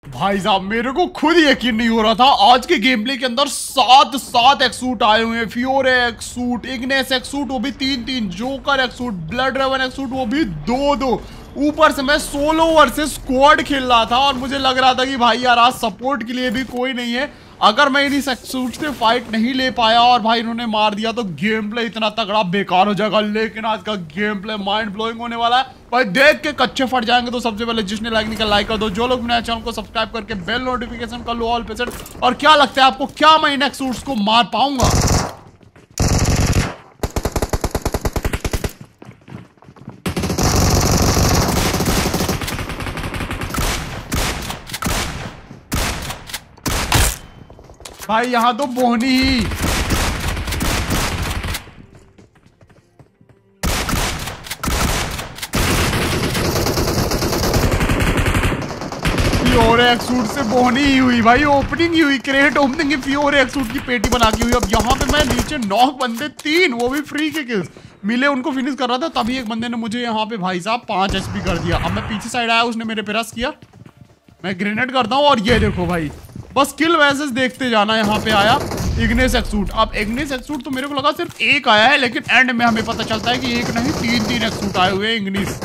भाई साहब मेरे को खुद यकीन नहीं हो रहा था। आज के गेम प्ले के अंदर 7 एक्सूट आए हुए हैं। फियोरे एक्सूट, इग्नेस एक्सूट वो भी 3-3, जोकर एक्सूट, ब्लड रेवन एक्सूट वो भी 2-2। ऊपर से मैं सोलो वर्सेस स्क्वाड खेल रहा था और मुझे लग रहा था कि भाई यार आज सपोर्ट के लिए भी कोई नहीं है। अगर मैं इन्हीं एक्सूट से फाइट नहीं ले पाया और भाई इन्होंने मार दिया तो गेम प्ले इतना तगड़ा बेकार हो जाएगा। लेकिन आज का गेम प्ले माइंड ब्लोइंग होने वाला है भाई। देख के कच्चे फट जाएंगे। तो सबसे पहले जिसने लाइक नहीं किया लाइक कर दो। जो लोग नया चैनल को सब्सक्राइब करके बेल नोटिफिकेशन कर लो ऑल पे सेट। और क्या लगता है आपको, क्या मैं इन एक्सूट्स को मार पाऊंगा? भाई यहां तो बोहनी ही। फियोरे एक्सूट से बोहनी ही हुई भाई। ओपनिंग ही हुई, क्रेट ओपनिंग ही फियोरे एक्सूट की पेटी बना के हुई। अब यहाँ पे मैं नीचे 9 बंदे 3 वो भी फ्री के किल्स मिले उनको फिनिश कर रहा था। तभी एक बंदे ने मुझे यहाँ पे भाई साहब 5 HP कर दिया। अब मैं पीछे साइड आया, उसने मेरे पे रश किया, मैं ग्रेनेड करता हूँ और ये देखो भाई बस किल वैसेस देखते जाना। यहाँ पे आया इग्नेस एक्सूट। अब इग्नेस एक्सूट तो मेरे को लगा सिर्फ एक आया है, लेकिन एंड में हमें पता चलता है कि एक नहीं 3-3 एक्सूट आए हुए इग्निस।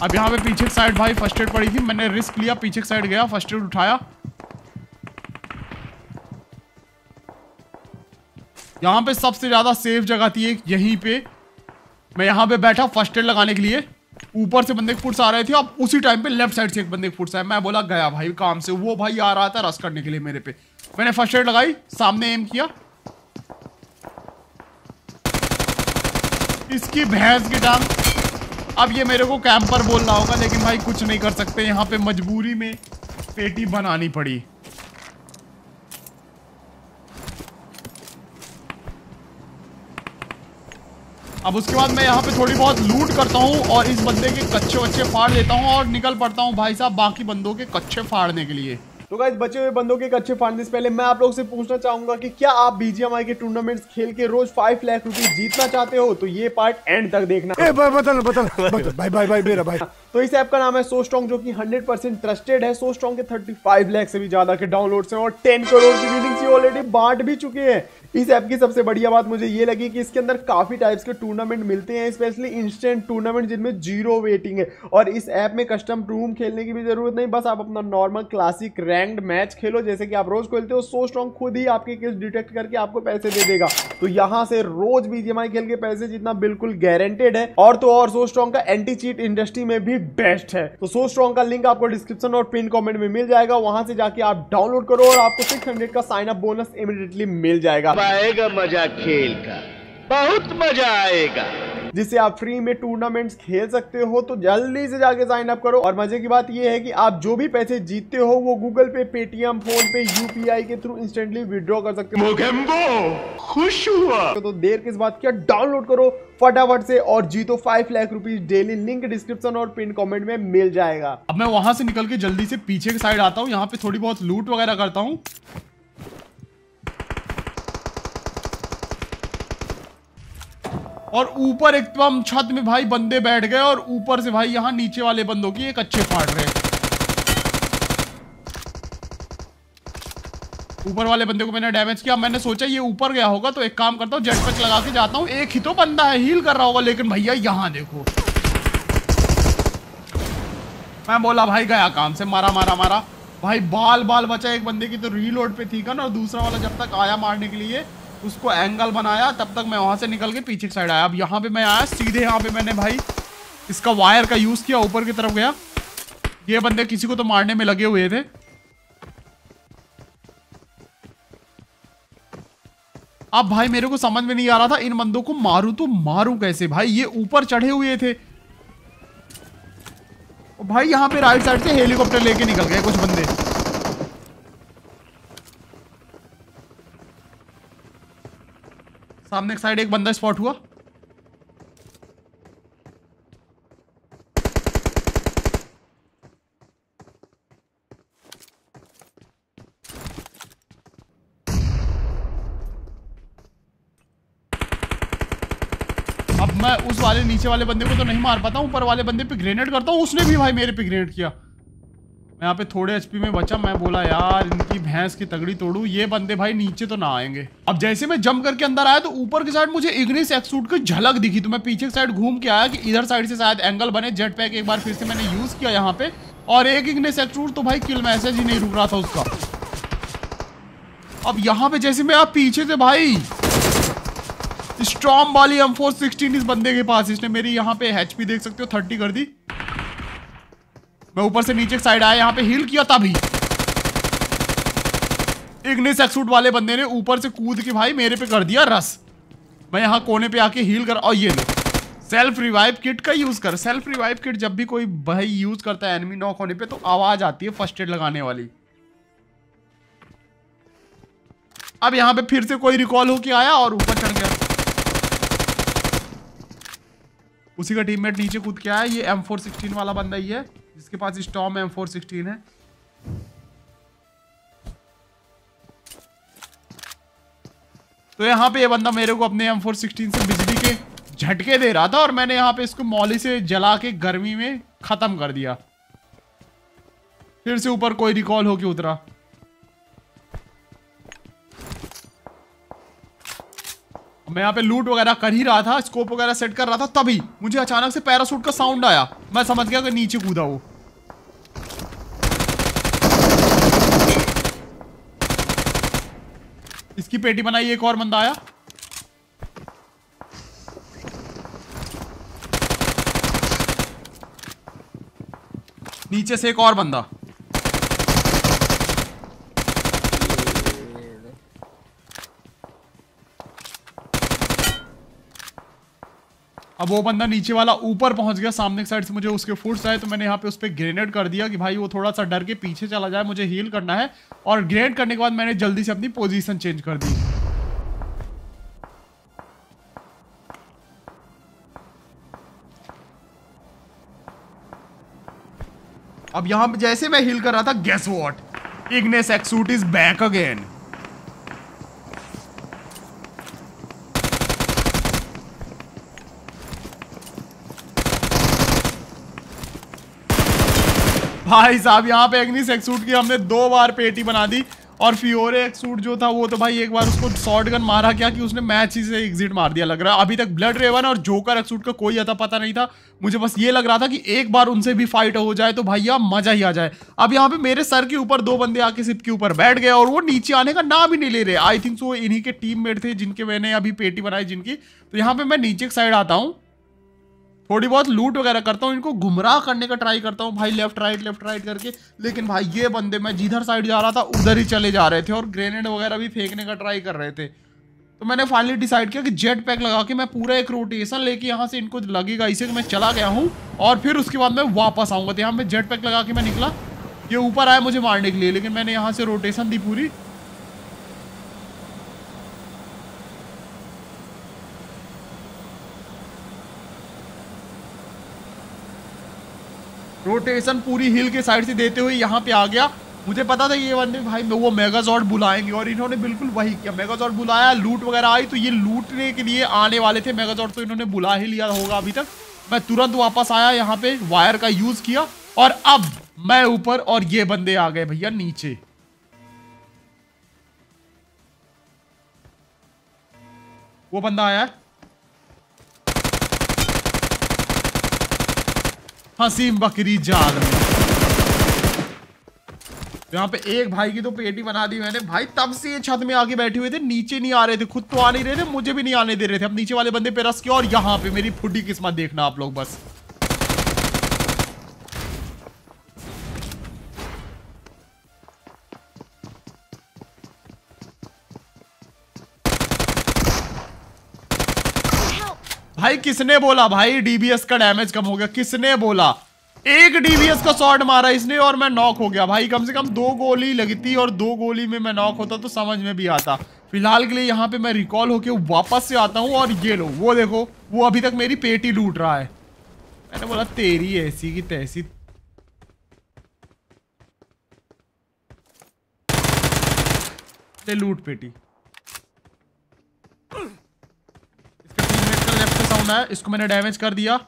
अब यहाँ पे पीछे साइड भाई फर्स्ट एड पड़ी थी, मैंने रिस्क लिया, पीछे साइड गया, फर्स्ट एड उठाया। यहाँ पे सबसे ज्यादा सेफ जगह थी एक यहीं पे। मैं यहाँ पे बैठा फर्स्ट एड लगाने के लिए। ऊपर से बंदे के फुट्स आ रहे थे। अब उसी टाइम पे लेफ्ट साइड से एक बंदे के फुट्स आए। मैं बोला गया भाई काम से। वो भाई आ रहा था रश करने के लिए मेरे पे। मैंने फर्स्ट एड लगाई, सामने एम किया, इसकी भैंस की टांग। अब ये मेरे को कैंपर बोल रहा होगा, लेकिन भाई कुछ नहीं कर सकते। यहाँ पे मजबूरी में पेटी बनानी पड़ी। अब उसके बाद मैं यहाँ पे थोड़ी बहुत लूट करता हूँ और इस बंदे के कच्चे वच्चे फाड़ देता हूँ और निकल पड़ता हूँ भाई साहब बाकी बंदों के कच्चे फाड़ने के लिए। तो गाइस बचे हुए बंदों के कच्चे फाड़ने से पहले मैं आप लोग से पूछना चाहूंगा कि क्या आप बीजीएमआई के टूर्नामेंट्स खेल के रोज 5 लाख रुपए जीतना चाहते हो? तो ये पार्ट एंड तक देखना। बता भाई मेरा भाई। तो इस ऐप का नाम है सो स्ट्रॉन्ग, जो कि 100% ट्रस्टेड है। सो स्ट्रॉन्ग के 35 लाख से भी ज्यादा के डाउनलोड्स हैं और 10 करोड़ की विनिंग्स ये ऑलरेडी बांट भी चुके हैं। इस ऐप की सबसे बढ़िया बात मुझे ये लगी कि इसके अंदर काफी टाइप्स के टूर्नामेंट मिलते हैं, स्पेशली इंस्टेंट टूर्नामेंट जिनमें 0 वेटिंग है। और इस ऐप में कस्टम रूम खेलने की भी जरूरत नहीं, बस आप अपना नॉर्मल क्लासिक रैंक्ड मैच खेलो जैसे कि आप रोज खेलते हो। सो स्ट्रॉन्ग खुद ही आपके किल्स डिटेक्ट करके आपको पैसे दे देगा। तो यहां से रोज बीजीएमआई खेल के पैसे जीतना बिल्कुल गारंटेड है। और तो और सो स्ट्रॉन्ग का एंटी चीट इंडस्ट्री में भी बेस्ट है। तो सो स्ट्रॉन्ग का लिंक आपको डिस्क्रिप्शन और पिन कमेंट में मिल जाएगा, वहां से जाके आप डाउनलोड करो और आपको 600 का साइन अप बोनस इमीडिएटली मिल जाएगा। आएगा मजा खेल का, बहुत मजा आएगा, जिससे आप फ्री में टूर्नामेंट्स खेल सकते हो। तो जल्दी से जाके साइन अप करो। और मजे की बात यह है कि आप जो भी पैसे जीतते हो वो गूगल पे, पेटीएम, फोन पे, यूपीआई के थ्रू इंस्टेंटली विड्रॉ कर सकते हो। खुश हुआ तो देर किस बात की, डाउनलोड करो फटाफट से और जीतो 5 lakh rupees daily. Link description और पिन कमेंट में मिल जाएगा। अब मैं वहां से निकल के जल्दी से पीछे की साइड आता हूँ। यहाँ पे थोड़ी बहुत लूट वगैरह करता हूँ। और ऊपर एकदम छत में भाई बंदे बैठ गए और ऊपर से भाई यहाँ नीचे वाले बंदों की एक अच्छे फाड़ रहे। ऊपर वाले बंदे को मैंने डैमेज किया। मैंने सोचा ये ऊपर गया होगा तो एक काम करता हूँ, जेट पैक लगा के जाता हूँ। एक ही तो बंदा है, हील कर रहा होगा, लेकिन भैया यहाँ देखो। मैं बोला भाई गया काम से, मारा भाई बाल बचा एक बंदे की तो रीलोड पे थी गन, और दूसरा वाला जब तक आया मारने के लिए उसको एंगल बनाया, तब तक मैं वहां से निकल के पीछे की साइड आया। अब यहाँ पे मैं आया सीधे, यहाँ पे मैंने भाई इसका वायर का यूज किया, ऊपर की तरफ गया। ये बंदे किसी को तो मारने में लगे हुए थे। अब भाई मेरे को समझ में नहीं आ रहा था इन बंदों को मारूं तो मारूं कैसे। भाई ये ऊपर चढ़े हुए थे। भाई यहाँ पे राइट साइड से हेलीकॉप्टर लेके निकल गए कुछ बंदे। सामने एक साइड एक बंदा स्पॉट हुआ। अब मैं उस वाले नीचे वाले बंदे को तो नहीं मार पाता, ऊपर वाले बंदे पे ग्रेनेड करता हूँ। उसने भी भाई मेरे पे ग्रेनेड किया। मैं यहाँ पे थोड़े एचपी में बचा। मैं बोला यार इनकी भैंस की तगड़ी तोड़ू, ये बंदे भाई नीचे तो ना आएंगे। अब जैसे मैं जंप करके अंदर आया तो ऊपर की साइड मुझे इग्निस एक्सूट की झलक दिखी, तो मैं पीछे की साइड घूम के आया कि इधर साइड से शायद एंगल बने। जेट पैक एक बार फिर से मैंने यूज किया यहाँ पे, और एक इग्निस एक्सूट तो भाई किल मैसेज ही नहीं रुक रहा था उसका। अब यहाँ पे जैसे मैं आप पीछे से भाई स्टॉर्म वाली M416 इस बंदे के पास, इसने मेरी यहाँ पे एचपी देख सकते हो 30 कर दी। मैं ऊपर से नीचे साइड आया, यहाँ पे हील किया, तभी इग्निस एक्सूट वाले बंदे ने ऊपर से कूद के भाई मेरे पे कर दिया रस। मैं यहाँ कोने पे आके हील कर, और ये लो सेल्फ रिवाइव किट का यूज कर। सेल्फ रिवाइव किट जब भी कोई भाई यूज करता है एनिमी नॉक होने पे तो आवाज आती है फर्स्ट एड लगाने वाली। अब यहाँ पे फिर से कोई रिकॉल होके आया और ऊपर चढ़ गया। उसी का टीममेट नीचे कूद के आया। ये M416 वाला बंदा ही है जिसके पास स्टॉर्म M416 है। तो यहाँ पे ये बंदा मेरे को अपने M416 से बिजली के झटके दे रहा था और मैंने यहाँ पे इसको मौली से जला के गर्मी में खत्म कर दिया। फिर से ऊपर कोई रिकॉल होके उतरा। मैं यहाँ पे लूट वगैरह कर ही रहा था, स्कोप वगैरह सेट कर रहा था, तभी मुझे अचानक से पैराशूट का साउंड आया। मैं समझ गया कि नीचे कूदा वो। इसकी पेटी बनाई, एक और बंदा आया। नीचे से एक और बंदा। अब वो बंदा नीचे वाला ऊपर पहुंच गया, सामने की साइड से मुझे उसके फुट्स आए, तो मैंने यहाँ पे उस पर ग्रेनेड कर दिया कि भाई वो थोड़ा सा डर के पीछे चला जाए, मुझे हील करना है। और ग्रेनेड करने के बाद मैंने जल्दी से अपनी पोजीशन चेंज कर दी। अब यहाँ पे जैसे मैं हील कर रहा था, गेस व्हाट, इग्निस एक्सूट इज बैक अगेन। भाई साहब यहाँ पे इग्निस एक्सूट की हमने 2 बार पेटी बना दी। और फियोरे एक्सूट जो था वो तो भाई एक बार उसको शॉट गन मारा क्या कि उसने मैच ही से एग्जिट मार दिया लग रहा है। अभी तक ब्लड रेवन और जोकर एक्सूट का कोई अता पता नहीं था। मुझे बस ये लग रहा था कि एक बार उनसे भी फाइट हो जाए तो भैया मजा ही आ जाए। अब यहाँ पे मेरे सर के ऊपर 2 बंदे आके सिप के ऊपर बैठ गए और वो नीचे आने का नाम ही नहीं ले रहे। आई थिंक सो इन्हीं के टीममेट थे जिनके मैंने अभी पेटी बनाई जिनकी। तो यहाँ पे मैं नीचे की साइड आता हूँ, थोड़ी बहुत लूट वगैरह करता हूँ, इनको गुमराह करने का ट्राई करता हूँ भाई, लेफ्ट राइट करके। लेकिन भाई ये बंदे, मैं जिधर साइड जा रहा था उधर ही चले जा रहे थे और ग्रेनेड वगैरह भी फेंकने का ट्राई कर रहे थे। तो मैंने फाइनली डिसाइड किया कि जेट पैक लगा के मैं पूरा एक रोटेशन लेके यहाँ से इनको लगेगा इसे, मैं चला गया हूँ और फिर उसके बाद मैं वापस आऊँगा। तो यहाँ पे जेट पैक लगा के मैं निकला, ये ऊपर आया मुझे मारने के लिए, लेकिन मैंने यहाँ से रोटेशन दी पूरी। रोटेशन पूरी हिल के साइड से देते हुए यहाँ पे आ गया। मुझे पता था ये बंदे भाई वो मेगाजॉर्ड बुलाएंगे और इन्होंने बिल्कुल वही किया। मेगाजॉर्ड बुलाया, लूट वगैरह आई, तो ये लूटने के लिए आने वाले थे। मेगाजॉर्ड तो इन्होंने बुला ही लिया होगा अभी तक। मैं तुरंत वापस आया, यहाँ पे वायर का यूज किया और अब मैं ऊपर और ये बंदे आ गए भैया नीचे। वो बंदा आया है हसीम बकरी जाल में। यहाँ पे एक भाई की तो पेटी बना दी मैंने भाई। तब से ये छत में आके बैठे हुए थे, नीचे नहीं आ रहे थे, खुद तो आ नहीं रहे थे, मुझे भी नहीं आने दे रहे थे। अब नीचे वाले बंदे पे रस किया और यहाँ पे मेरी फुटी किस्मत देखना आप लोग बस। भाई किसने बोला भाई डीबीएस का डैमेज कम हो गया? किसने बोला? एक डीबीएस का शॉट मारा इसने और मैं नॉक हो गया भाई। कम से कम 2 गोली लगती और 2 गोली में मैं नॉक होता तो समझ में भी आता। फिलहाल के लिए यहाँ पे मैं रिकॉल होके वापस से आता हूँ और ये लो, वो देखो, वो अभी तक मेरी पेटी लूट रहा है। मैंने बोला तेरी ऐसी की तैसी। ले लूट पेटी। लेफ्ट से साउंड आया, इसको मैंने डैमेज कर दिया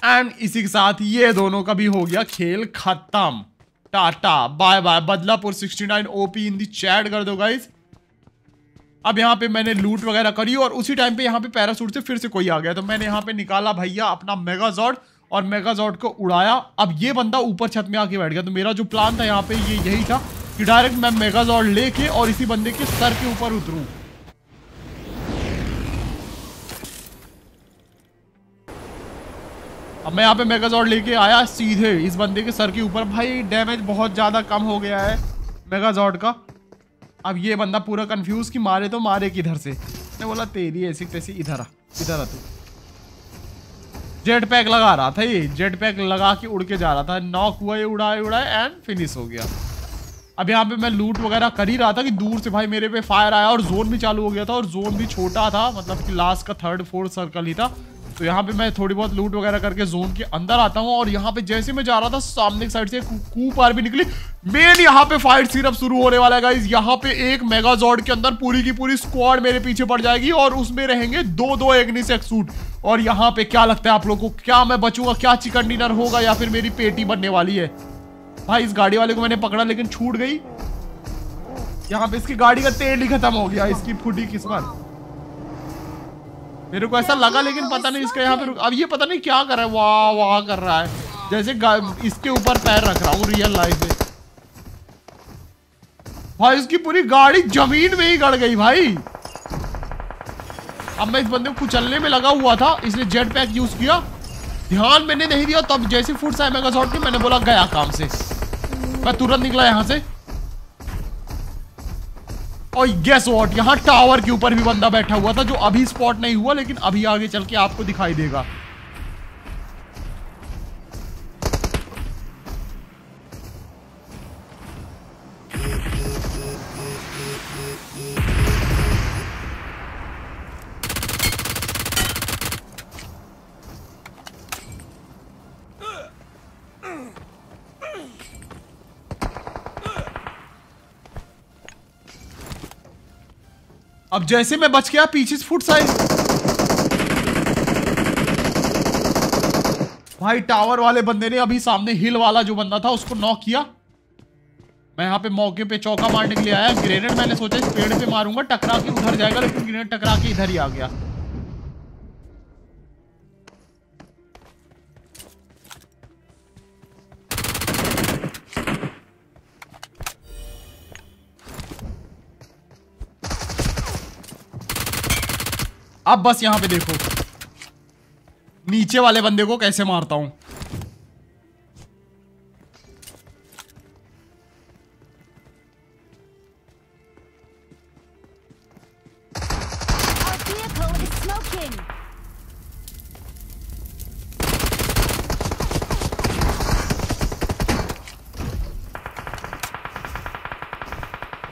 एंड इसी के साथ ये दोनों का भी हो गया खेल खत्म। Tata bye bye. Badlapur 69 OP in the chat कर दो गाइस। अब यहाँ पे मैंने लूट वगैरह करी और उसी टाइम पे यहाँ पे पैराशूट से फिर से कोई आ गया, तो मैंने यहाँ पे निकाला भैया अपना मेगाजॉर्ड और मेगाजॉर्ड को उड़ाया। अब ये बंदा ऊपर छत में आके बैठ गया, तो मेरा जो प्लान था यहाँ पे ये यही था कि डायरेक्ट मैं मेगाजॉर्ड लेके और इसी बंदे के सर के ऊपर उतरूं। अब मैं यहाँ पे मेगाजॉर्ड लेके आया सीधे इस बंदे के सर के ऊपर। भाई डैमेज बहुत ज्यादा कम हो गया है मेगाजॉर्ड का। अब ये बंदा पूरा कंफ्यूज कि मारे तो मारे किधर से। मैं बोला तेरी ऐसी तैसी, इधर आ तू। जेट पैक लगा रहा था, ये जेट पैक लगा के उड़ के जा रहा था। नॉक हुआ, ये उड़ाए एंड फिनिश हो गया। अब यहाँ पे मैं लूट वगैरह कर ही रहा था कि दूर से भाई मेरे पे फायर आया और जोन भी चालू हो गया था, और जोन भी छोटा था, मतलब कि लास्ट का 3rd 4th सर्कल ही था। तो यहाँ पे मैं थोड़ी बहुत लूट वगैरह करके जोन के अंदर आता हूँ, और यहाँ पे जैसे मैं जा रहा था सामने की साइड से कूपार भी निकली। मेन यहाँ पे फाइट सिर्फ शुरू होने वाला है गाइस। यहाँ पे एक मेगाजॉर्ड के अंदर पूरी की पूरी स्क्वाड मेरे पीछे पड़ जाएगी और उसमें रहेंगे 2-2 एग्निस एक्सूट। और यहाँ पे क्या लगता है आप लोगों को, क्या मैं बचूंगा, क्या चिकन डिनर होगा या फिर मेरी पेटी बनने वाली है? भाई इस गाड़ी वाले को मैंने पकड़ा लेकिन छूट गई। यहाँ पे इसकी गाड़ी का तेल ही खत्म हो गया, इसकी फूटी किस्मत। मेरे को ऐसा लगा, लेकिन पता नहीं इसका यहाँ पे अब ये पता नहीं क्या कर रहा है, वाह वाह कर रहा है, जैसे इसके ऊपर पैर रख रहा हूँ रियल लाइफ में। भाई इसकी पूरी गाड़ी जमीन में ही गड़ गई भाई। अब मैं इस बंदे को कुचलने में लगा हुआ था, इसलिए जेट पैक यूज किया। ध्यान मैंने नहीं दिया, तब जैसे फुट आया मेगाजॉर्ड की, मैंने बोला गया काम से। मैं तुरंत निकला यहाँ से। और गेस व्हाट, यहाँ टावर के ऊपर भी बंदा बैठा हुआ था, जो अभी स्पॉट नहीं हुआ, लेकिन अभी आगे चल के आपको दिखाई देगा। अब जैसे मैं बच गया, पीछे से फुट साइड भाई टावर वाले बंदे ने अभी सामने हिल वाला जो बंदा था उसको नॉक किया। मैं यहाँ पे मौके पे चौका मारने के लिए आया। ग्रेनेड मैंने सोचा इस पेड़ पे मारूंगा, टकरा के उधर जाएगा, लेकिन ग्रेनेड टकरा के इधर ही आ गया। अब बस यहां पे देखो नीचे वाले बंदे को कैसे मारता हूं।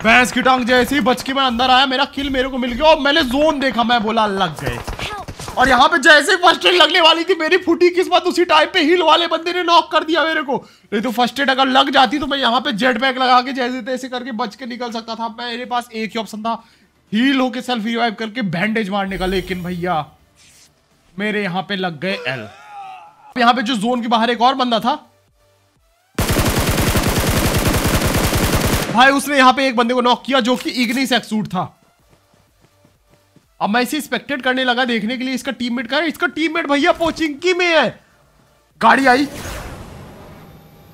भैंस की टांग जैसे ही बच के मैं अंदर आया, मेरा किल मेरे को मिल गया और मैंने जोन देखा, मैं बोला लग गए। और यहाँ पे जैसे फर्स्ट एड लगने वाली थी, मेरी फूटी किस्मत, उसी टाइम पे हिल वाले बंदे ने नॉक कर दिया मेरे को। नहीं तो फर्स्ट एड अगर लग जाती तो मैं यहाँ पे जेट पैक लगा के जैसे तैसे करके बच के निकल सकता था। मेरे पास एक ही ऑप्शन था, हील होके सेल्फ रिवाइव करके बैंडेज मारने का, लेकिन भैया मेरे यहाँ पे लग गए एल। यहाँ पे जो जोन के बाहर एक और बंदा था भाई, उसने यहाँ पे एक बंदे को नॉक किया जो कि इग्निस एक्सूट था। अब मैं इसे स्पेक्टेट करने लगा देखने के लिए इसका टीममेट का है। इसका टीममेट भैया पोचिंकी में है। गाड़ी आई,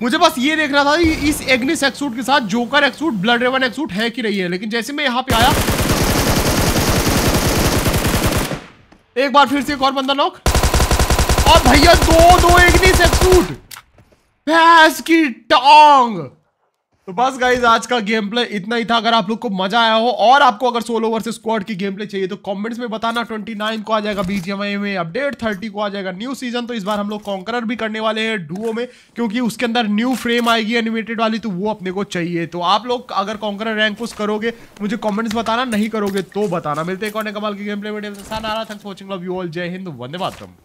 मुझे बस ये देखना था कि इस इग्निस एक्सूट के साथ जोकर एक्सूट, ब्लड रेवन एक्सूट है कि नहीं है। लेकिन जैसे मैं यहां पे आया, एक बार फिर से एक और बंदा नॉक, और भैया दो इग्निस एक्सूट, भैंस की टांग। तो बस गाइज आज का गेम प्ले इतना ही था। अगर आप लोग को मजा आया हो और आपको अगर सोलो वर्सेस स्क्वाड की गेम प्ले चाहिए तो कमेंट्स में बताना। 29 को आ जाएगा बीजीएमआई में अपडेट, 30 को आ जाएगा न्यू सीजन। तो इस बार हम लोग कॉन्करर भी करने वाले हैं डुओ में, क्योंकि उसके अंदर न्यू फ्रेम आएगी एनिमेटेड वाली, तो वो अपने को चाहिए। तो आप लोग अगर कॉन्करर रैंक पुश करोगे मुझे कॉमेंट्स बताना, नहीं करोगे तो बताना। मिलते हैं कौन कमाल की game play video. Thanks for watching, love you all, जय हिंद, वंदे मातरम।